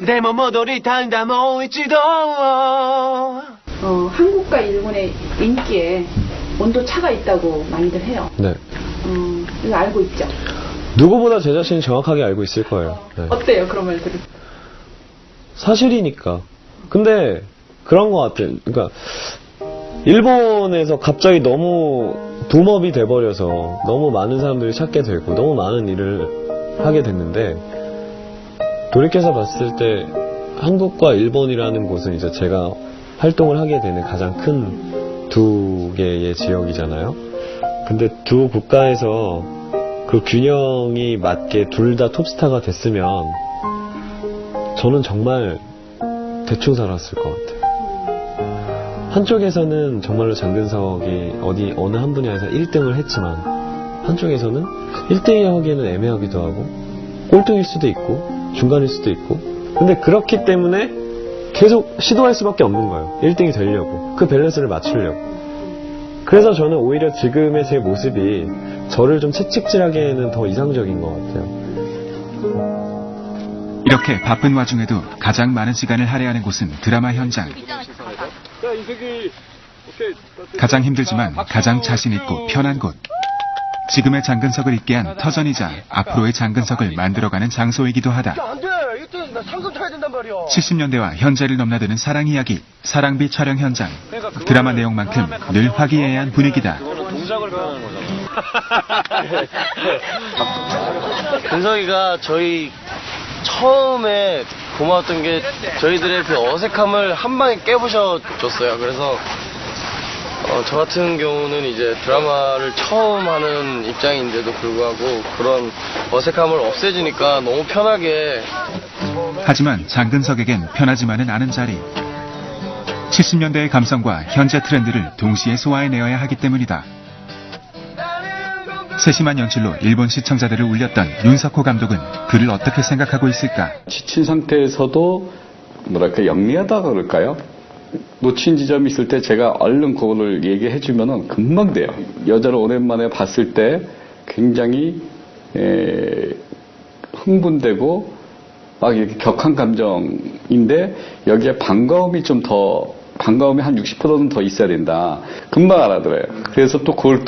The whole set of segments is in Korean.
내 몸모돌이 탄다 모일지도. 한국과 일본의 인기에 온도 차가 있다고 많이들 해요. 네. 이거 알고 있죠? 누구보다 제 자신이 정확하게 알고 있을 거예요. 네. 어때요, 그런 말 들으면? 사실이니까. 근데 그런 것 같아요. 그러니까 일본에서 갑자기 너무 붐업이 돼버려서 너무 많은 사람들이 찾게 되고 너무 많은 일을 하게 됐는데, 돌이켜서 봤을 때 한국과 일본이라는 곳은 이제 제가 활동을 하게 되는 가장 큰 두 개의 지역이잖아요. 근데 두 국가에서 그 균형이 맞게 둘 다 톱스타가 됐으면 저는 정말 대충 살았을 것 같아요. 한쪽에서는 정말로 장근석이 어느 한 분야에서 1등을 했지만, 한쪽에서는 1등이 하기에는 애매하기도 하고 꼴등일 수도 있고 중간일 수도 있고, 근데 그렇기 때문에 계속 시도할 수밖에 없는 거예요. 1등이 되려고, 그 밸런스를 맞추려고. 그래서 저는 오히려 지금의 제 모습이 저를 좀 채찍질하기에는 더 이상적인 것 같아요. 이렇게 바쁜 와중에도 가장 많은 시간을 할애하는 곳은 드라마 현장. 가장 힘들지만 가장 자신 있고 편한 곳. 지금의 장근석을 있게 한 터전이자 앞으로의 장근석을 만들어가는 장소이기도 하다. 70년대와 현재를 넘나드는 사랑 이야기, 사랑비 촬영 현장. 드라마 내용만큼 늘 화기애애한 분위기다. 근석이가 저희 처음에 고마웠던 게 저희들의 그 어색함을 한 방에 깨부셔줬어요. 그래서 저 같은 경우는 이제 드라마를 처음 하는 입장인데도 불구하고 그런 어색함을 없애주니까 너무 편하게. 하지만 장근석에겐 편하지만은 않은 자리. 70년대의 감성과 현재 트렌드를 동시에 소화해내어야 하기 때문이다. 세심한 연출로 일본 시청자들을 울렸던 윤석호 감독은 그를 어떻게 생각하고 있을까? 지친 상태에서도 뭐랄까 영리하다 그럴까요? 놓친 지점이 있을 때 제가 얼른 그거를 얘기해 주면은 금방 돼요. 여자를 오랜만에 봤을 때 굉장히 흥분되고 막 이렇게 격한 감정인데, 여기에 반가움이 한 60%는 더 있어야 된다. 금방 알아들어요. 그래서 또 그걸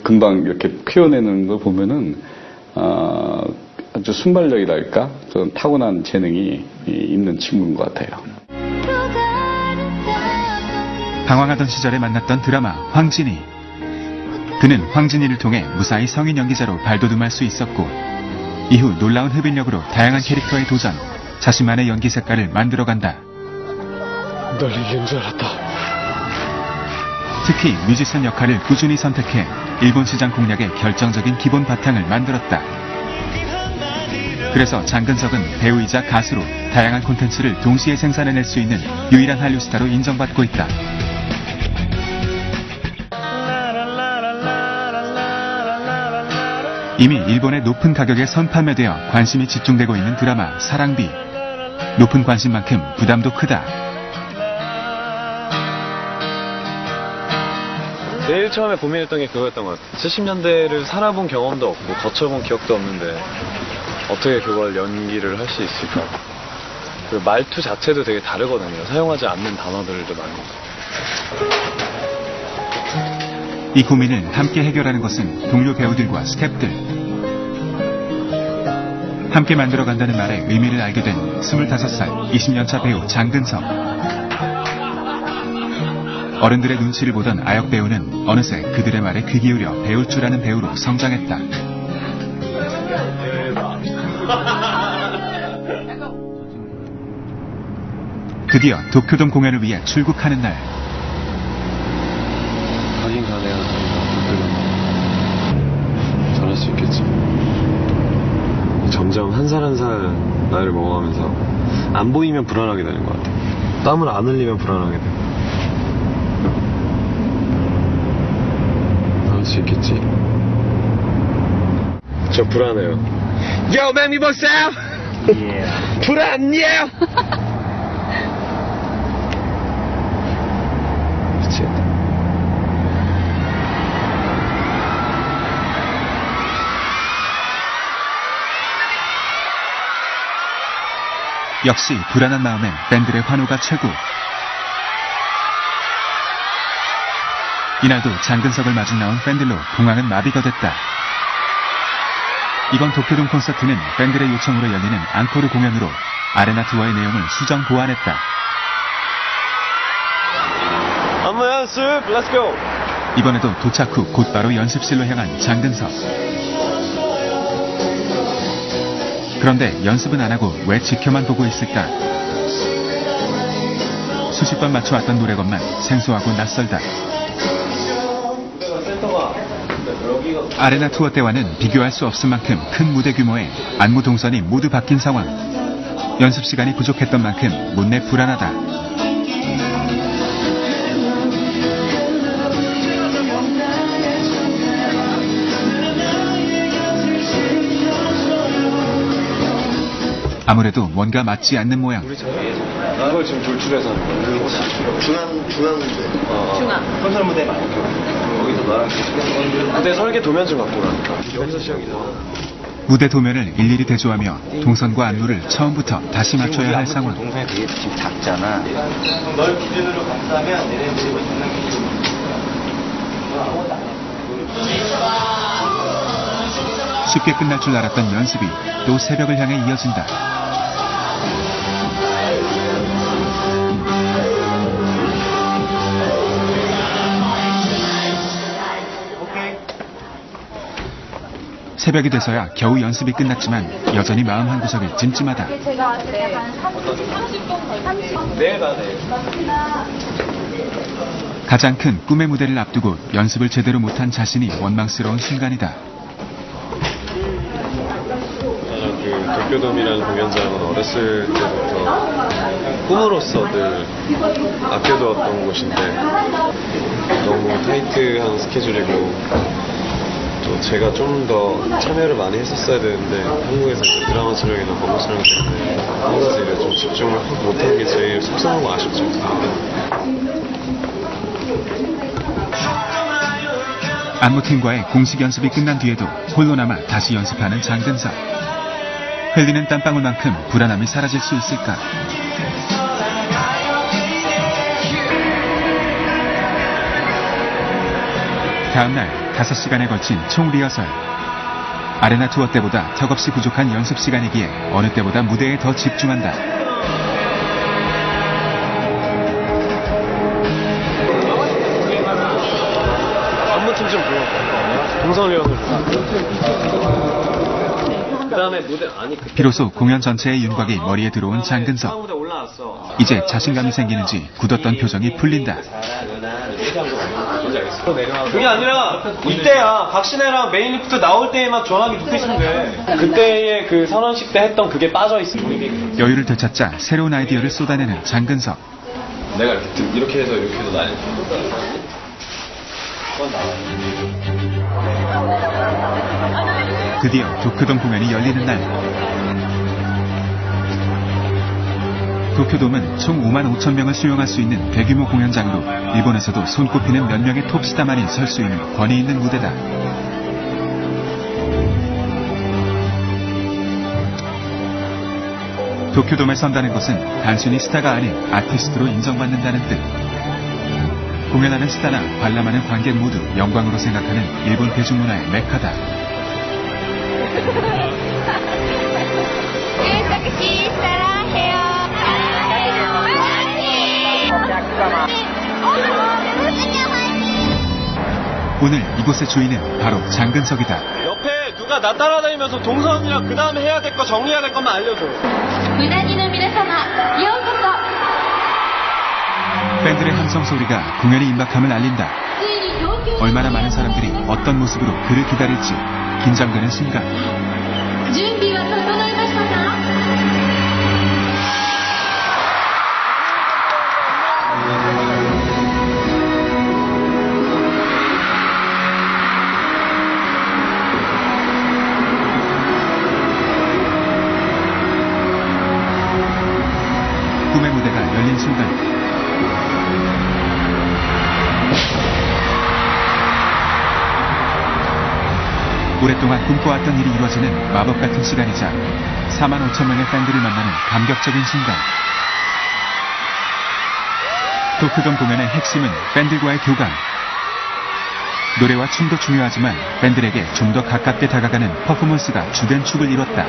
금방 이렇게 표현해내는 걸 보면은 아주 순발력이랄까, 좀 타고난 재능이 있는 친구인 것 같아요. 방황하던 시절에 만났던 드라마 황진이. 그는 황진이를 통해 무사히 성인 연기자로 발돋움할 수 있었고, 이후 놀라운 흡인력으로 다양한 캐릭터에 도전, 자신만의 연기 색깔을 만들어간다. 널 이긴 줄 알았다. 특히 뮤지션 역할을 꾸준히 선택해 일본 시장 공략의 결정적인 기본 바탕을 만들었다. 그래서 장근석은 배우이자 가수로 다양한 콘텐츠를 동시에 생산해낼 수 있는 유일한 한류 스타로 인정받고 있다. 이미 일본의 높은 가격에 선판매되어 관심이 집중되고 있는 드라마 사랑비. 높은 관심만큼 부담도 크다. 제일 처음에 고민했던 게 그거였던 것 같아요. 70년대를 살아본 경험도 없고 거쳐본 기억도 없는데 어떻게 그걸 연기를 할 수 있을까. 그리고 말투 자체도 되게 다르거든요. 사용하지 않는 단어들도 많고. 이 고민을 함께 해결하는 것은 동료 배우들과 스태프들. 함께 만들어간다는 말의 의미를 알게 된 25살 20년차 배우 장근석. 어른들의 눈치를 보던 아역 배우는 어느새 그들의 말에 귀 기울여 배울 줄 아는 배우로 성장했다. 드디어 도쿄돔 공연을 위해 출국하는 날. 가긴 가네요. 잘할 수 있겠지. 점점 한 살 한 살 나이를 먹어가면서 안 보이면 불안하게 되는 것 같아요. 땀을 안 흘리면 불안하게 되고. 할 수 있겠지. 저 불안해요. Yo, make me bounce! 불안해요. 미치겠다. 역시 불안한 마음엔 밴들의 환호가 최고. 이날도 장근석을 마중 나온 팬들로 공항은 마비가 됐다. 이번 도쿄돔 콘서트는 팬들의 요청으로 열리는 앙코르 공연으로 아레나 투어의 내용을 수정 보완했다. 안무 연습, 렛츠고! 이번에도 도착 후 곧바로 연습실로 향한 장근석. 그런데 연습은 안 하고 왜 지켜만 보고 있을까? 수십 번 맞춰왔던 노래건만 생소하고 낯설다. 아레나 투어 때와는 비교할 수 없을 만큼 큰 무대 규모에 안무 동선이 모두 바뀐 상황. 연습 시간이 부족했던 만큼 못내 불안하다. 아무래도 뭔가 맞지 않는 모양. 이걸 지금 돌출해서 중앙 중앙. 컨설 무대 말고 거기서 나랑 그때 설계 도면 좀 갖고 오라니까. 여기서 시작이다. 무대 도면을 일일이 대조하며 동선과 안무를 처음부터 다시 맞춰야 할 상황. 동선이 되게 지금 작잖아. 널 기준으로 감싸면 얘네들이 장난 기준. 쉽게 끝날 줄 알았던 연습이 또 새벽을 향해 이어진다. 새벽이 돼서야 겨우 연습이 끝났지만 여전히 마음 한구석이 찜찜하다. 제가 한 30분 30분 내일 가네. 가장 큰 꿈의 무대를 앞두고 연습을 제대로 못한 자신이 원망스러운 순간이다. 그 도쿄돔이라는 공연장은 어렸을 때부터 꿈으로서 늘 아껴두었던 곳인데 너무 타이트한 스케줄이고 또 제가 좀 더 참여를 많이 했었어야 되는데 한국에서 이제 드라마 촬영이나 광고 촬영 때문에 한 가지 일에 좀 집중을 못한 게 제일 속상하고 아쉽죠. 안무팀과의 공식 연습이 끝난 뒤에도 홀로 남아 다시 연습하는 장근석. 흘리는 땀방울만큼 불안함이 사라질 수 있을까? 다음날 5시간에 걸친 총 리허설. 아레나 투어 때보다 턱없이 부족한 연습 시간이기에 어느 때보다 무대에 더 집중한다. 안무팀 좀 불러. 동선 리허설. 그다음에 무대 아니 그 비로소 공연 전체의 윤곽이 머리에 들어온 장근석. 무대 올라왔어. 이제 자신감이 생기는지 굳었던 표정이 풀린다. 그게 아니라 이때야 박신혜랑 메인리프트 나올 때에만 전화기 놓고 있으면 돼. 그때의 그 선언식 때 했던 그게 빠져 있어. 여유를 되찾자 새로운 아이디어를 쏟아내는 장근석. 내가 이렇게 해서 이렇게 해서 나를. 드디어 도쿄돔 공연이 열리는 날. 도쿄돔은 총 5만 5천 명을 수용할 수 있는 대규모 공연장으로 일본에서도 손꼽히는 몇 명의 톱스타만이 설 수 있는 권위 있는 무대다. 도쿄돔에 선다는 것은 단순히 스타가 아닌 아티스트로 인정받는다는 뜻. 공연하는 스타나 관람하는 관객 모두 영광으로 생각하는 일본 대중문화의 메카다. 오늘 이곳의 주인은 바로 장근석이다. 옆에 누가 나 따라다니면서 동선이랑 그 다음에 해야 될 거 정리해야 될 것만 알려줘. うなぎの皆様ようこそ 팬들의 함성 소리가 공연이 임박함을 알린다. ついに東京 얼마나 많은 사람들이 어떤 모습으로 그를 기다릴지 긴장되는 순간. 準備は整いましたか 꿈의 무대가 열린 순간. 오랫동안 꿈꿔왔던 일이 이루어지는 마법 같은 시간이자 45,000명의 팬들을 만나는 감격적인 순간. 도쿄돔 공연의 핵심은 팬들과의 교감. 노래와 춤도 중요하지만 팬들에게 좀 더 가깝게 다가가는 퍼포먼스가 주된 축을 이뤘다.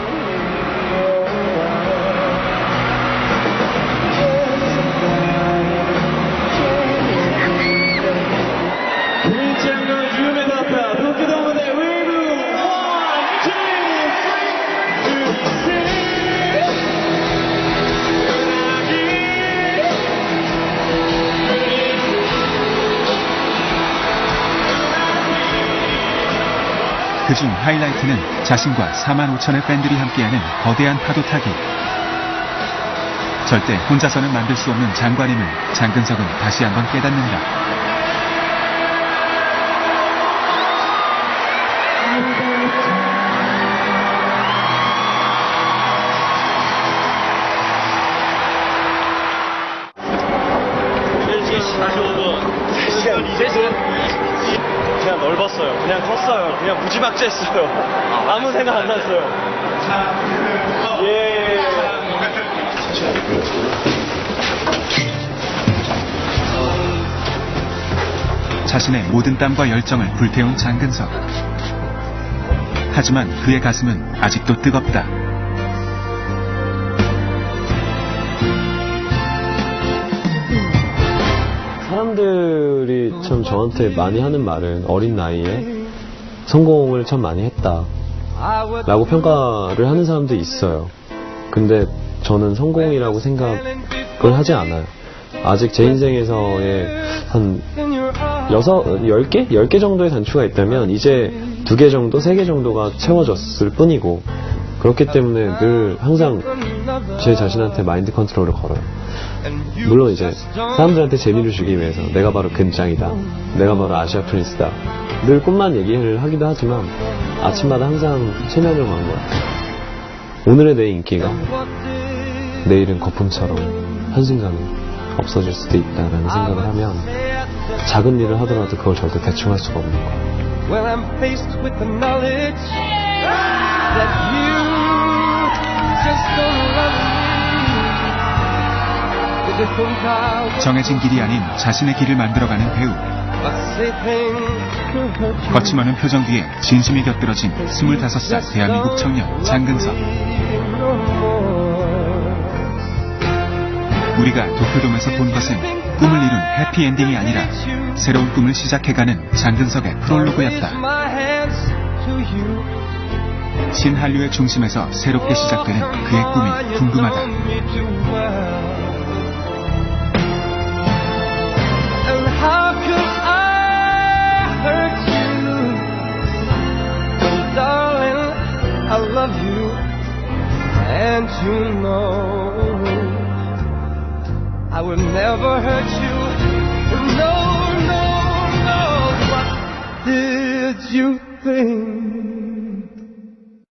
그중 하이라이트는 자신과 45,000의 팬들이 함께하는 거대한 파도 타기. 절대 혼자서는 만들 수 없는 장관임을 장근석은 다시 한번 깨닫는다. 그냥 넓었어요. 그냥 컸어요. 그냥 무지막지했어요. 아무 생각 안 났어요. 예. 자신의 모든 땀과 열정을 불태운 장근석. 하지만 그의 가슴은 아직도 뜨겁다. 사람들이 참 저한테 많이 하는 말은 어린 나이에 성공을 참 많이 했다 라고 평가를 하는 사람도 있어요. 근데 저는 성공이라고 생각을 하지 않아요. 아직 제 인생에서의 한 10개 정도의 단추가 있다면 이제 2개 정도, 3개 정도가 채워졌을 뿐이고, 그렇기 때문에 늘 항상 제 자신한테 마인드 컨트롤을 걸어요. 물론 이제 사람들한테 재미를 주기 위해서 내가 바로 근짱이다, 내가 바로 아시아 프린스다, 늘 꿈만 얘기를 하기도 하지만 아침마다 항상 체면을 거는 것 같아요. 오늘의 내 인기가 내일은 거품처럼 한순간에 없어질 수도 있다라는 생각을 하면 작은 일을 하더라도 그걸 절대 대충 할 수가 없는 거예요. When I'm faced with the knowledge that you just don't love me, the different powers 정해진 길이 아닌 자신의 길을 만들어가는 배우. say things could hurt you 거침없는 표정 뒤에 진심이 곁들어진 25살 대한민국 청년 장근석. no more. 우리가 도쿄돔에서 본 것은 꿈을 이룬 해피엔딩이 아니라 새로운 꿈을 시작해가는 장근석의 프롤로그였다. My hands to you. 신한류의 중심에서 새롭게 시작되는 그의 꿈이 궁금하다. And how could I hurt you? When, darling, I love you, and you know I would never hurt you. No, no, no. What did you think?